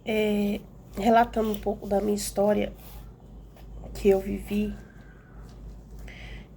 É, relatando um pouco da minha história que eu vivi,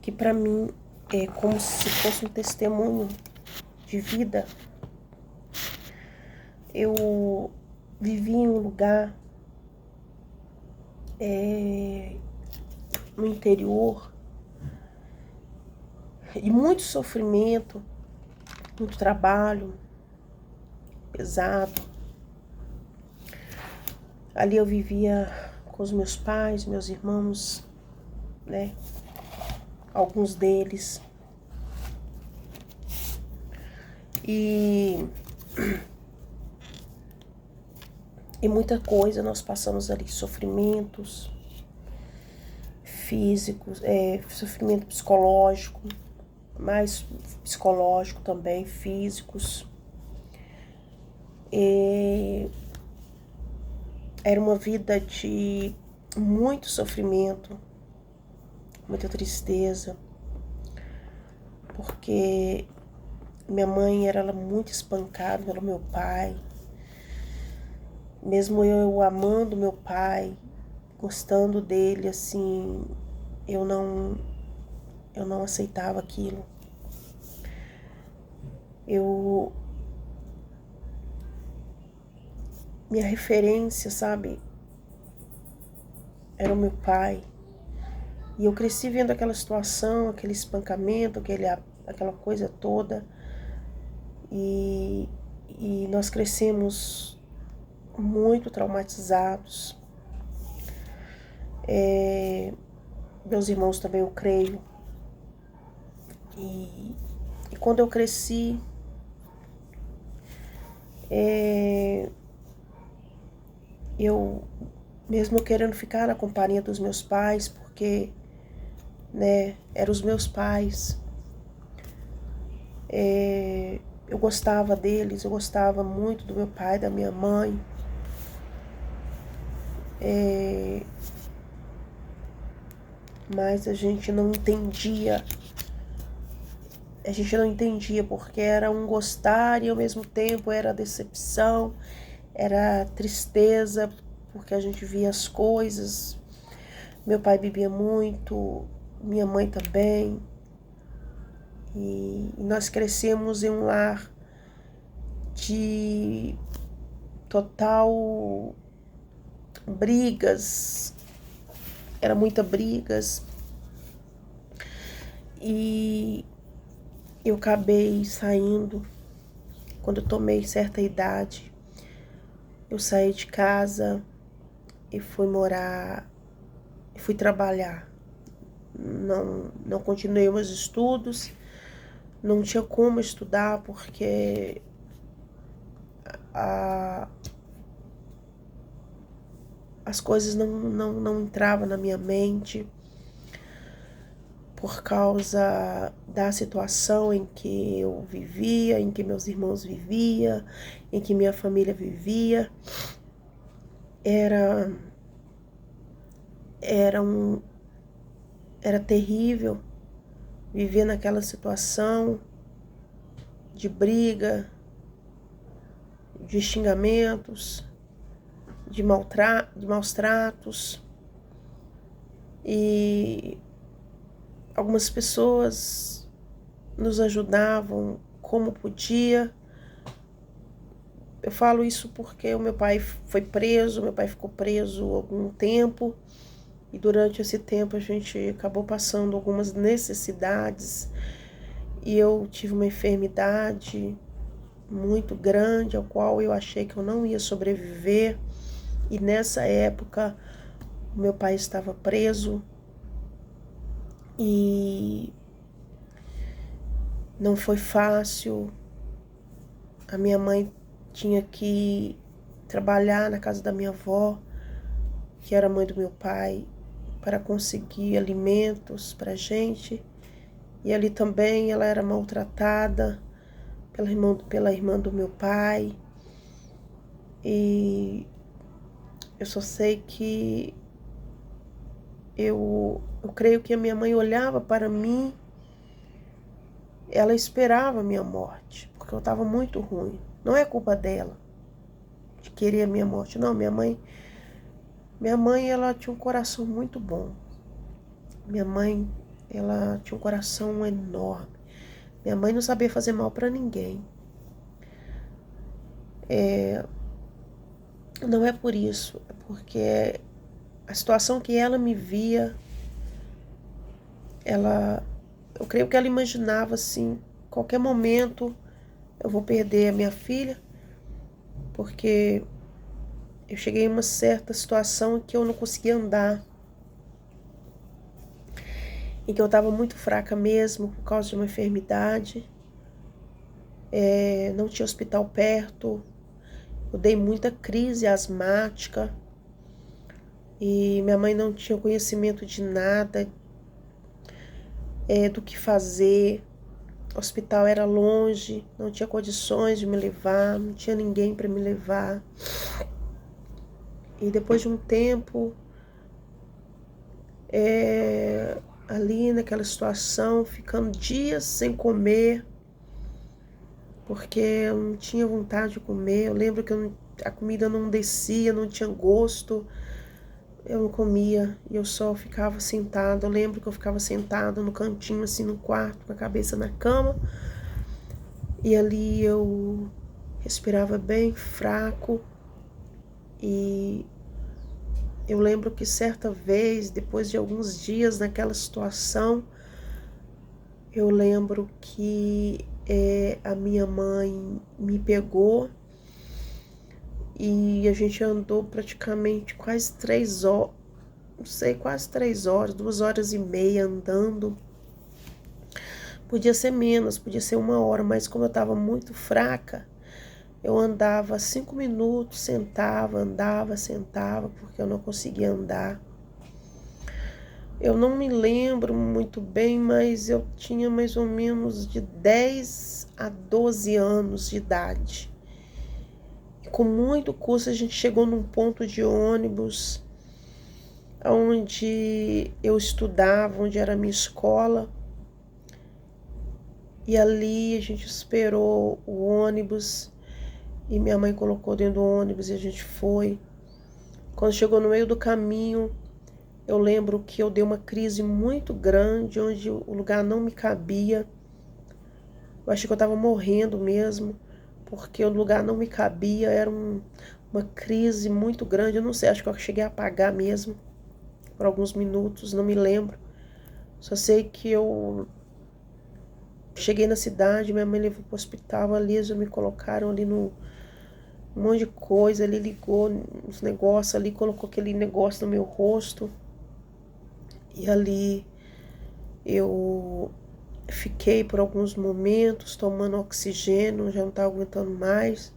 que para mim é como se fosse um testemunho de vida. Eu vivi em um lugar no interior e muito sofrimento, muito trabalho pesado. Ali eu vivia com os meus pais, meus irmãos, né? Alguns deles. E muita coisa nós passamos ali, sofrimentos físicos, sofrimento psicológico, mais psicológico também, físicos. Era uma vida de muito sofrimento, muita tristeza, porque minha mãe era muito espancada pelo meu pai. Mesmo eu amando meu pai, gostando dele, assim, eu não aceitava aquilo. Minha referência, sabe, era o meu pai. E eu cresci vendo aquela situação, aquele espancamento, aquela coisa toda. E nós crescemos muito traumatizados. Meus irmãos também, eu creio. E quando eu cresci, eu, mesmo querendo ficar na companhia dos meus pais, porque, né, eram os meus pais, eu gostava deles, eu gostava muito do meu pai, da minha mãe. Mas a gente não entendia porque era um gostar e ao mesmo tempo era decepção, era tristeza, porque a gente via as coisas. Meu pai bebia muito, minha mãe também. E nós crescemos em um lar de total brigas, era muita brigas. E eu acabei saindo, quando eu tomei certa idade, eu saí de casa e fui trabalhar. Não continuei meus estudos, não tinha como estudar porque as coisas não entravam na minha mente por causa da situação em que eu vivia, em que meus irmãos viviam, em que minha família vivia. Era terrível viver naquela situação de briga, de xingamentos, de maus tratos. E algumas pessoas nos ajudavam como podia. Eu falo isso porque o meu pai foi preso, meu pai ficou preso algum tempo. E durante esse tempo a gente acabou passando algumas necessidades. E eu tive uma enfermidade muito grande, ao qual eu achei que eu não ia sobreviver. E nessa época, meu pai estava preso. E não foi fácil. A minha mãe tinha que trabalhar na casa da minha avó, que era mãe do meu pai, para conseguir alimentos pra gente. E ali também ela era maltratada pela irmã do meu pai. E eu só sei que eu creio que a minha mãe olhava para mim, ela esperava a minha morte, porque eu estava muito ruim. Não é culpa dela. de querer a minha morte. Não, minha mãe, ela tinha um coração muito bom. Minha mãe, ela tinha um coração enorme. Minha mãe não sabia fazer mal para ninguém. Não é por isso, é porque a situação que ela me via, eu creio que ela imaginava assim, qualquer momento eu vou perder a minha filha, porque eu cheguei em uma certa situação que eu não conseguia andar, em que eu estava muito fraca mesmo por causa de uma enfermidade, não tinha hospital perto, eu dei muita crise asmática e minha mãe não tinha conhecimento de nada, do que fazer. O hospital era longe, não tinha condições de me levar, não tinha ninguém para me levar. E depois de um tempo, ali naquela situação, ficando dias sem comer, porque eu não tinha vontade de comer. Eu lembro que a comida não descia, não tinha gosto, eu não comia e eu só ficava sentada. Eu lembro que eu ficava sentada no cantinho, assim, no quarto, com a cabeça na cama, e ali eu respirava bem fraco. E eu lembro que certa vez, depois de alguns dias naquela situação, eu lembro que a minha mãe me pegou e a gente andou praticamente quase 3 horas, não sei, quase 3 horas, 2 horas e meia andando. Podia ser menos, podia ser 1 hora, mas como eu estava muito fraca, eu andava 5 minutos, sentava, andava, sentava, porque eu não conseguia andar. Eu não me lembro muito bem, mas eu tinha mais ou menos de 10 a 12 anos de idade. E com muito custo a gente chegou num ponto de ônibus onde eu estudava, onde era a minha escola. E ali a gente esperou o ônibus e minha mãe colocou dentro do ônibus e a gente foi. Quando chegou no meio do caminho, eu lembro que eu dei uma crise muito grande, onde o lugar não me cabia. Eu achei que eu estava morrendo mesmo, porque o lugar não me cabia, era uma crise muito grande. Eu não sei, acho que eu cheguei a apagar mesmo por alguns minutos, não me lembro. Só sei que eu cheguei na cidade, minha mãe levou para o hospital, ali eles me colocaram ali no um monte de coisa, ele ligou uns negócios ali, colocou aquele negócio no meu rosto. E ali eu fiquei por alguns momentos tomando oxigênio, já não estava aguentando mais.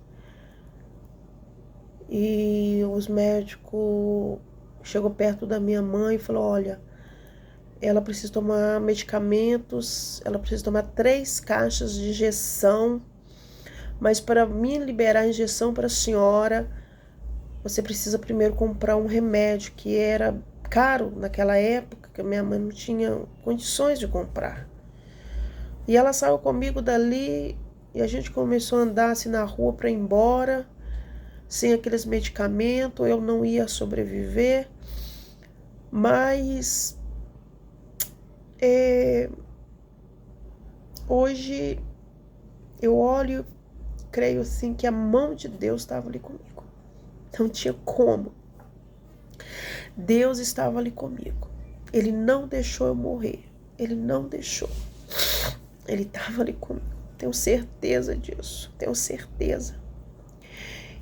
E os médicos chegou perto da minha mãe e falou: olha, ela precisa tomar medicamentos, ela precisa tomar 3 caixas de injeção, mas para me liberar a injeção para a senhora, você precisa primeiro comprar um remédio que era caro naquela época, que a minha mãe não tinha condições de comprar. E ela saiu comigo dali e a gente começou a andar assim na rua para ir embora. Sem aqueles medicamentos eu não ia sobreviver. Mas hoje eu olho, creio assim que a mão de Deus estava ali comigo. Não tinha como. Deus estava ali comigo. Ele não deixou eu morrer. Ele não deixou. Ele estava ali comigo. Tenho certeza disso. Tenho certeza.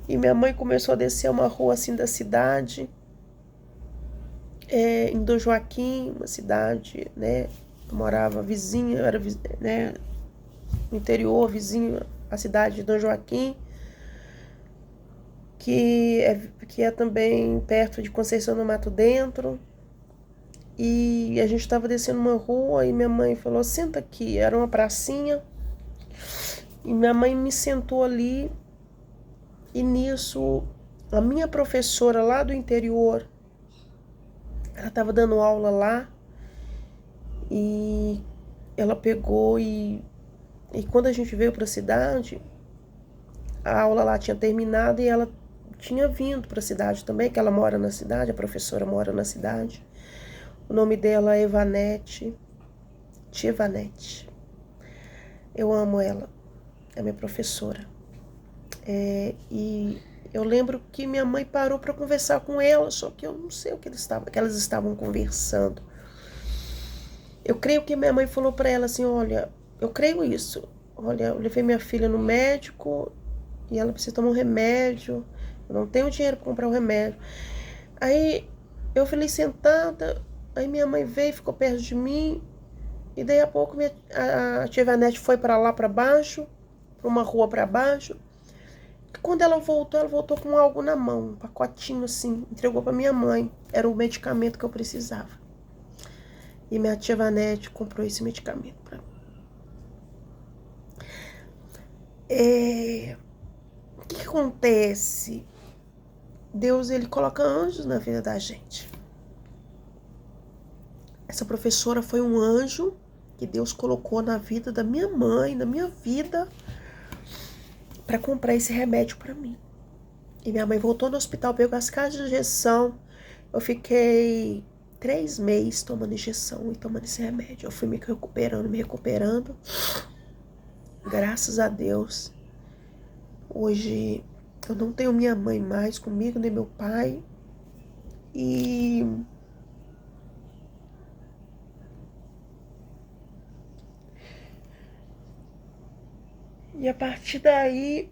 E minha mãe começou a descer uma rua assim da cidade. Em Dom Joaquim, uma cidade, né? Eu morava vizinha, era, né, no interior, vizinho, a cidade de Dom Joaquim, que é também perto de Conceição do Mato Dentro. E a gente estava descendo uma rua e minha mãe falou: senta aqui. Era uma pracinha. E minha mãe me sentou ali. E nisso, a minha professora lá do interior, ela estava dando aula lá. E ela pegou e quando a gente veio para a cidade, a aula lá tinha terminado e ela tinha vindo para a cidade também, que ela mora na cidade, a professora mora na cidade. O nome dela é Evanete, tia Evanete. Eu amo ela, é minha professora. E eu lembro que minha mãe parou para conversar com ela, só que eu não sei o que elas estavam conversando. Eu creio que minha mãe falou para ela assim, olha, eu creio isso. Olha, eu levei minha filha no médico e ela precisa tomar um remédio. Eu não tenho dinheiro para comprar o remédio. Aí eu falei sentada, aí minha mãe veio, ficou perto de mim. E daí a pouco a tia Vanete foi para lá para baixo, para uma rua para baixo. E quando ela voltou com algo na mão, um pacotinho assim, entregou para minha mãe. Era o medicamento que eu precisava. E minha tia Vanete comprou esse medicamento para mim. O que acontece? Deus, ele coloca anjos na vida da gente. Essa professora foi um anjo que Deus colocou na vida da minha mãe, na minha vida, para comprar esse remédio para mim. E minha mãe voltou no hospital, pegou as caixas de injeção. Eu fiquei 3 meses tomando injeção e tomando esse remédio. Eu fui me recuperando. Graças a Deus. Hoje eu não tenho minha mãe mais comigo, nem meu pai. E a partir daí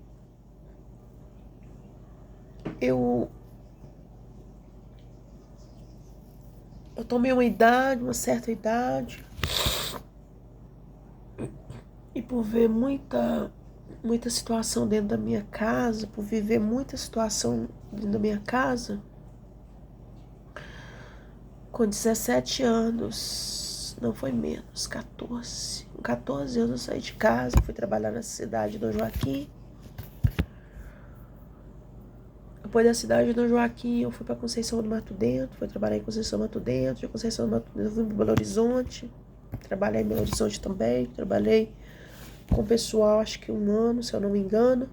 eu tomei uma certa idade, e por ver muita situação dentro da minha casa, por viver muita situação dentro da minha casa, com 17 anos, não foi menos, 14. Com 14 anos eu saí de casa, fui trabalhar na cidade de Dom Joaquim. Depois da cidade de Dom Joaquim, eu fui para Conceição do Mato Dentro, fui trabalhar em Conceição do Mato Dentro. De Conceição do Mato Dentro eu fui para Belo Horizonte, trabalhei em Belo Horizonte também, trabalhei com o pessoal, acho que 1 ano, se eu não me engano.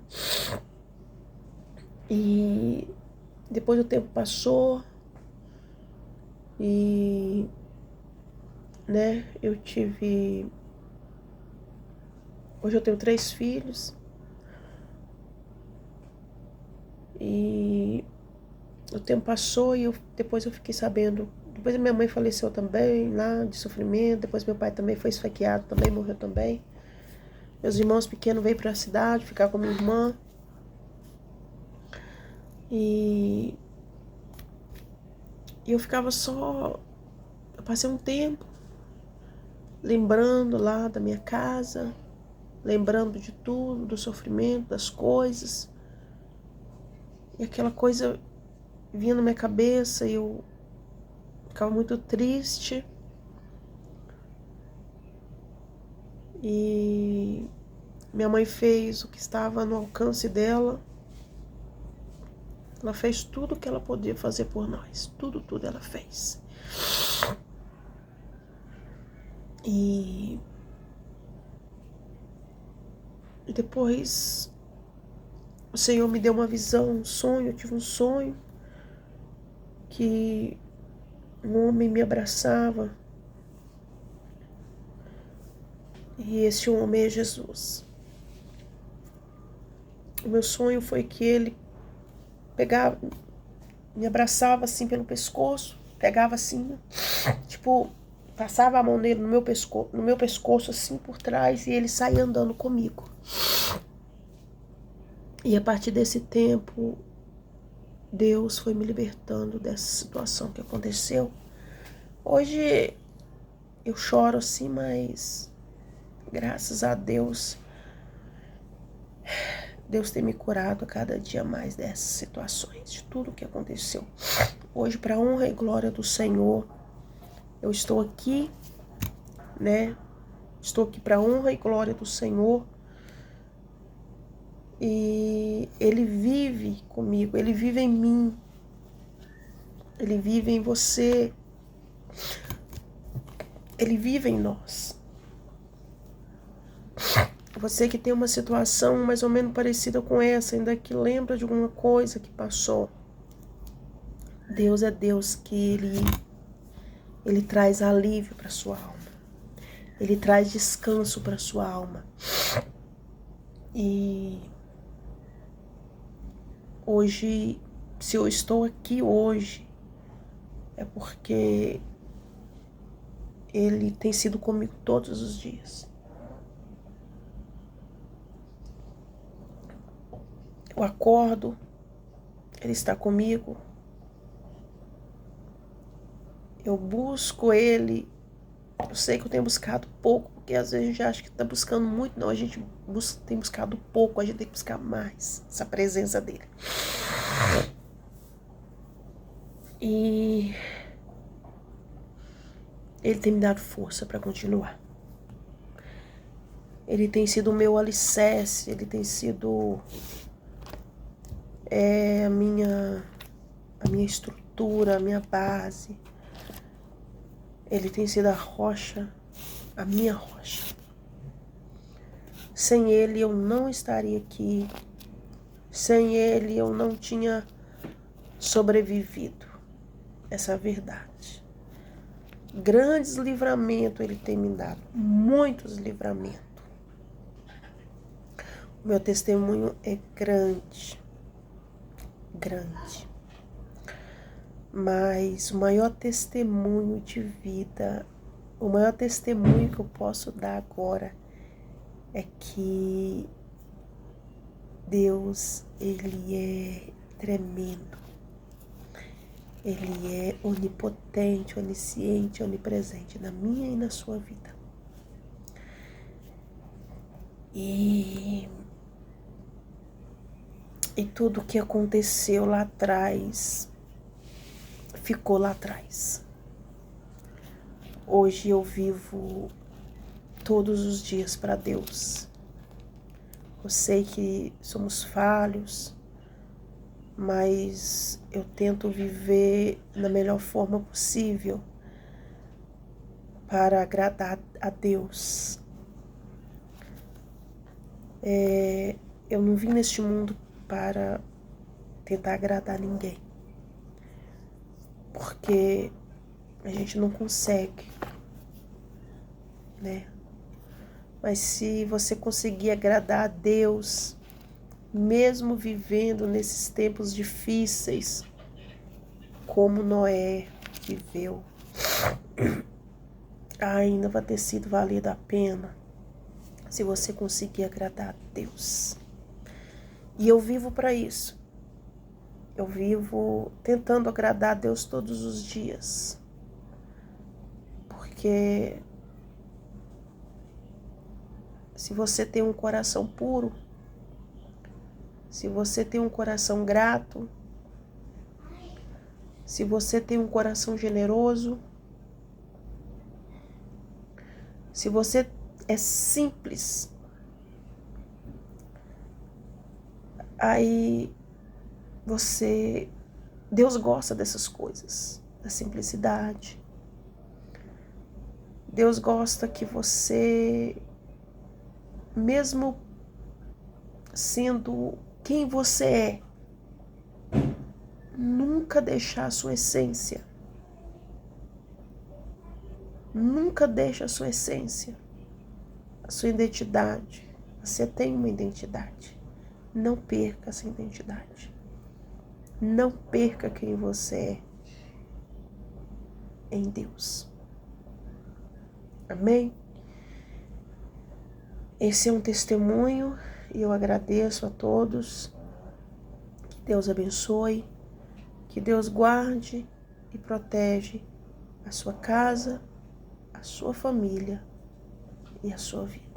E depois o tempo passou e, né, hoje eu tenho 3 filhos. E o tempo passou e depois eu fiquei sabendo. Depois a minha mãe faleceu também, lá de sofrimento. Depois meu pai também foi esfaqueado, também morreu também. Meus irmãos pequenos veio para a cidade ficar com minha irmã. E eu ficava só. Eu passei um tempo lembrando lá da minha casa, lembrando de tudo, do sofrimento, das coisas. E aquela coisa vinha na minha cabeça e eu ficava muito triste. E minha mãe fez o que estava no alcance dela. Ela fez tudo o que ela podia fazer por nós. Tudo ela fez. E depois o Senhor me deu uma visão, um sonho. Eu tive um sonho que um homem me abraçava. E esse homem é Jesus. O meu sonho foi que ele pegava, me abraçava assim pelo pescoço, pegava assim, tipo, passava a mão nele no meu pescoço assim por trás, e ele saía andando comigo. E a partir desse tempo, Deus foi me libertando dessa situação que aconteceu. Hoje eu choro assim, mas graças a Deus, Deus tem me curado a cada dia mais dessas situações, de tudo que aconteceu. Hoje, para a honra e glória do Senhor, eu estou aqui, né? Estou aqui para a honra e glória do Senhor. E Ele vive comigo, Ele vive em mim, Ele vive em você, Ele vive em nós. Você que tem uma situação mais ou menos parecida com essa, ainda que lembra de alguma coisa que passou. Deus é Deus que Ele traz alívio para sua alma. Ele traz descanso para sua alma. E hoje, se eu estou aqui hoje, é porque Ele tem sido comigo todos os dias. Eu acordo, Ele está comigo. Eu busco Ele. Eu sei que eu tenho buscado pouco, porque às vezes a gente acha que está buscando muito. Não, a gente tem buscado pouco, a gente tem que buscar mais essa presença dEle. E Ele tem me dado força para continuar. Ele tem sido o meu alicerce, Ele tem sido a minha estrutura, a minha base. Ele tem sido a rocha, a minha rocha. Sem Ele eu não estaria aqui. Sem Ele eu não tinha sobrevivido. Essa é a verdade. Grandes livramentos Ele tem me dado. Muitos livramentos. O meu testemunho é grande. Grande. Mas o maior testemunho de vida, o maior testemunho que eu posso dar agora é que Deus, Ele é tremendo. Ele é onipotente, onisciente, onipresente na minha e na sua vida. E tudo que aconteceu lá atrás ficou lá atrás. Hoje eu vivo todos os dias para Deus. Eu sei que somos falhos, mas eu tento viver da melhor forma possível para agradar a Deus. Eu não vim neste mundo para tentar agradar ninguém, porque a gente não consegue, né? Mas se você conseguir agradar a Deus, mesmo vivendo nesses tempos difíceis, como Noé viveu, ainda vai ter sido valido a pena se você conseguir agradar a Deus. E eu vivo para isso. Eu vivo tentando agradar a Deus todos os dias. Porque se você tem um coração puro, se você tem um coração grato, se você tem um coração generoso, se você é simples, aí Deus gosta dessas coisas, da simplicidade. Deus gosta que você, mesmo sendo quem você é, nunca deixar a sua essência. Nunca deixe a sua essência, a sua identidade. Você tem uma identidade. Não perca essa identidade. Não perca quem você é em Deus. Amém? Esse é um testemunho e eu agradeço a todos. Que Deus abençoe, que Deus guarde e protege a sua casa, a sua família e a sua vida.